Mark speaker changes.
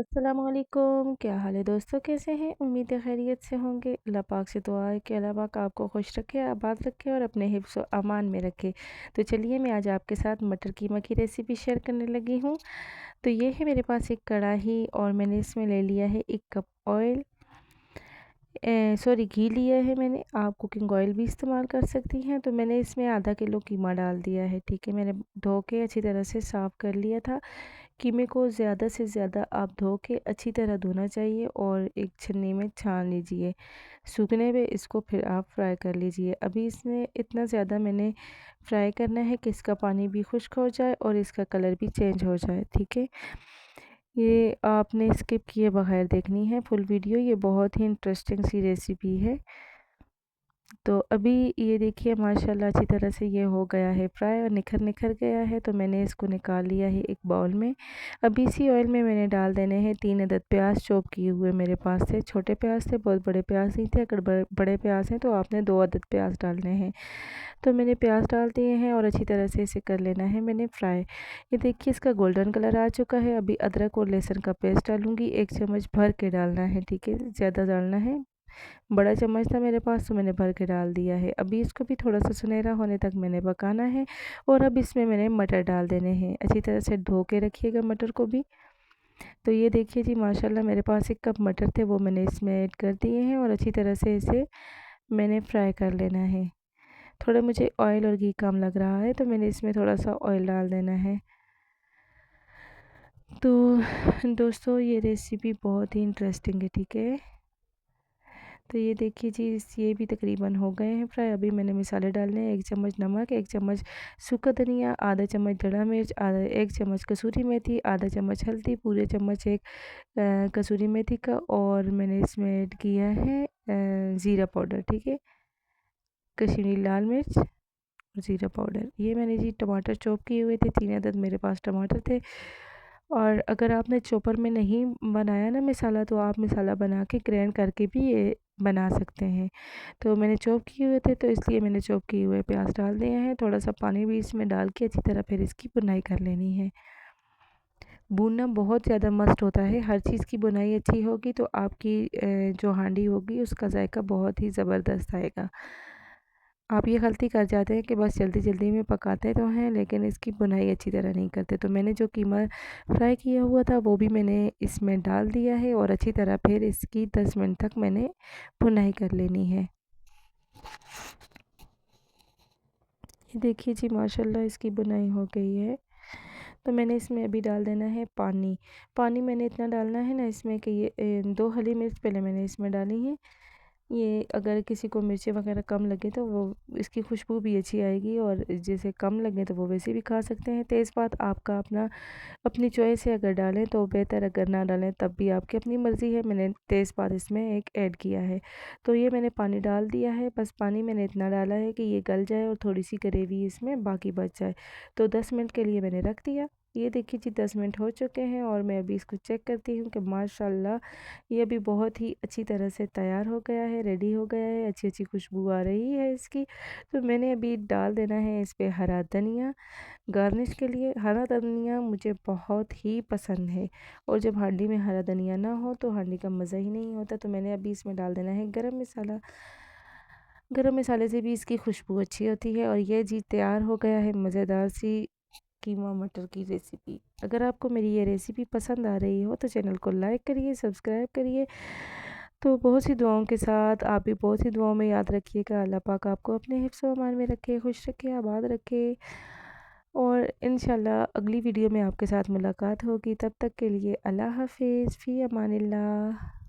Speaker 1: अस्सलामुअलैकुम, क्या हाल है दोस्तों? कैसे हैं? उम्मीद है खैरियत से होंगे। अल्लाह पाक से दुआ है कि अल्लाह पाक आपको खुश रखे, आबाद रखे और अपने हिफ्ज़ व अमान में रखे। तो चलिए मैं आज आपके साथ मटर कीमा की रेसिपी शेयर करने लगी हूँ। तो ये है मेरे पास एक कढ़ाई और मैंने इसमें ले लिया है 1 कप ऑयल, सॉरी घी लिया है मैंने। आप कुकिंग ऑयल भी इस्तेमाल कर सकती हैं। तो मैंने इसमें आधा किलो कीमा डाल दिया है, ठीक है। मैंने धो के अच्छी तरह से साफ़ कर लिया था। कीमे को ज़्यादा से ज़्यादा आप धो के अच्छी तरह धोना चाहिए और एक छन्नी में छान लीजिए। सूखने पे इसको फिर आप फ्राई कर लीजिए। अभी इसमें इतना ज़्यादा मैंने फ्राई करना है कि इसका पानी भी खुश्क हो जाए और इसका कलर भी चेंज हो जाए, ठीक है। ये आपने स्किप किए बगैर देखनी है फुल वीडियो, ये बहुत ही इंटरेस्टिंग सी रेसिपी है। तो अभी ये देखिए माशाल्लाह अच्छी तरह से ये हो गया है फ्राई और निखर निखर गया है। तो मैंने इसको निकाल लिया है एक बाउल में। अभी इसी ऑयल में मैंने डाल देने हैं 3 अदद प्याज चॉप किए हुए। मेरे पास थे छोटे प्याज थे, बहुत बड़े प्याज नहीं थे। अगर बड़े प्याज हैं तो आपने 2 अदद प्याज डालने हैं। तो मैंने प्याज डाल दिए हैं और अच्छी तरह से इसे कर लेना है मैंने फ्राई। ये देखिए इसका गोल्डन कलर आ चुका है। अभी अदरक और लहसुन का पेस्ट डालूँगी, 1 चम्मच भर के डालना है, ठीक है। ज़्यादा डालना है, बड़ा चम्मच था मेरे पास तो मैंने भर के डाल दिया है। अभी इसको भी थोड़ा-सा सुनहरा होने तक मैंने पकाना है और अब इसमें मैंने मटर डाल देने हैं। अच्छी तरह से धो के रखिएगा मटर को भी। तो ये देखिए जी माशाल्लाह मेरे पास 1 कप मटर थे, वो मैंने इसमें ऐड कर दिए हैं और अच्छी तरह से इसे मैंने फ्राई कर लेना है। थोड़ा मुझे ऑयल और घी कम लग रहा है तो मैंने इसमें थोड़ा-सा ऑयल डाल देना है। तो दोस्तों ये रेसिपी बहुत ही इंटरेस्टिंग है, ठीक है। तो ये देखिए जी ये भी तकरीबन हो गए हैं फ्राई। अभी मैंने मसाले डालने हैं, 1 चम्मच नमक, 1 चम्मच सूखा धनिया, आधा चम्मच धड़ा मिर्च, आधा 1 चम्मच कसूरी मेथी, आधा चम्मच हल्दी, पूरे चम्मच एक कसूरी मेथी का, और मैंने इसमें ऐड किया है ज़ीरा पाउडर, ठीक है। कश्मीरी लाल मिर्च, ज़ीरा पाउडर। ये मैंने जी टमाटर चॉप किए हुए थे, 3 अदद मेरे पास टमाटर थे। और अगर आपने चॉपर में नहीं बनाया ना मसाला तो आप मसाला बना के ग्राइंड करके भी ये बना सकते हैं। तो मैंने चॉप किए हुए थे तो इसलिए मैंने चॉप किए हुए प्याज डाल दिए हैं। थोड़ा-सा पानी भी इसमें डाल के अच्छी तरह फिर इसकी भुनाई कर लेनी है। भूनना बहुत ज़्यादा मस्ट होता है। हर चीज़ की भुनाई अच्छी होगी तो आपकी जो हांडी होगी उसका जायका बहुत ही ज़बरदस्त आएगा। आप ये गलती कर जाते हैं कि बस जल्दी-जल्दी में पकाते तो हैं लेकिन इसकी भुनाई अच्छी तरह नहीं करते। तो मैंने जो कीमा फ्राई किया हुआ था वो भी मैंने इसमें डाल दिया है और अच्छी तरह फिर इसकी 10 मिनट तक मैंने भुनाई कर लेनी है। ये देखिए जी माशाल्लाह इसकी भुनाई हो गई है। तो मैंने इसमें अभी डाल देना है पानी। पानी मैंने इतना डालना है ना इसमें कि ये 2 हरी मिर्च पहले मैंने इसमें डाली हैं। ये अगर किसी को मिर्ची वगैरह कम लगे तो वो इसकी खुशबू भी अच्छी आएगी, और जैसे कम लगे तो वो वैसे भी खा सकते हैं। तेज़पात आपका अपनी चॉइस है, अगर डालें तो बेहतर, अगर ना डालें तब भी आपकी अपनी मर्ज़ी है। मैंने तेज़पात इसमें एक ऐड किया है। तो ये मैंने पानी डाल दिया है। बस पानी मैंने इतना डाला है कि ये गल जाए और थोड़ी-सी ग्रेवी इसमें बाकी बच जाए। तो 10 मिनट के लिए मैंने रख दिया। ये देखिए जी 10 मिनट हो चुके हैं और मैं अभी इसको चेक करती हूँ कि माशाल्लाह ये भी बहुत ही अच्छी तरह से तैयार हो गया है, रेडी हो गया है, अच्छी-अच्छी खुशबू आ रही है इसकी। तो मैंने अभी डाल देना है इस पे हरा धनिया गार्निश के लिए। हरा धनिया मुझे बहुत ही पसंद है और जब हांडी में हरा धनिया ना हो तो हांडी का मज़ा ही नहीं होता। तो मैंने अभी इसमें डाल देना है गरम मसाला। गरम मसाले से भी इसकी खुशबू अच्छी होती है और ये जी तैयार हो गया है मज़ेदार सी कीमा मटर की रेसिपी। अगर आपको मेरी ये रेसिपी पसंद आ रही हो तो चैनल को लाइक करिए, सब्सक्राइब करिए। तो बहुत सी दुआओं के साथ आप भी बहुत सी दुआओं में याद रखिएगा। अल्लाह पाक आपको अपने हिफ्ज़ व अमान में रखे, खुश रखे, आबाद रखे, और इंशाल्लाह अगली वीडियो में आपके साथ मुलाकात होगी। तब तक के लिए अल्लाह हाफ़िज़, फ़ी अमानिल्लाह।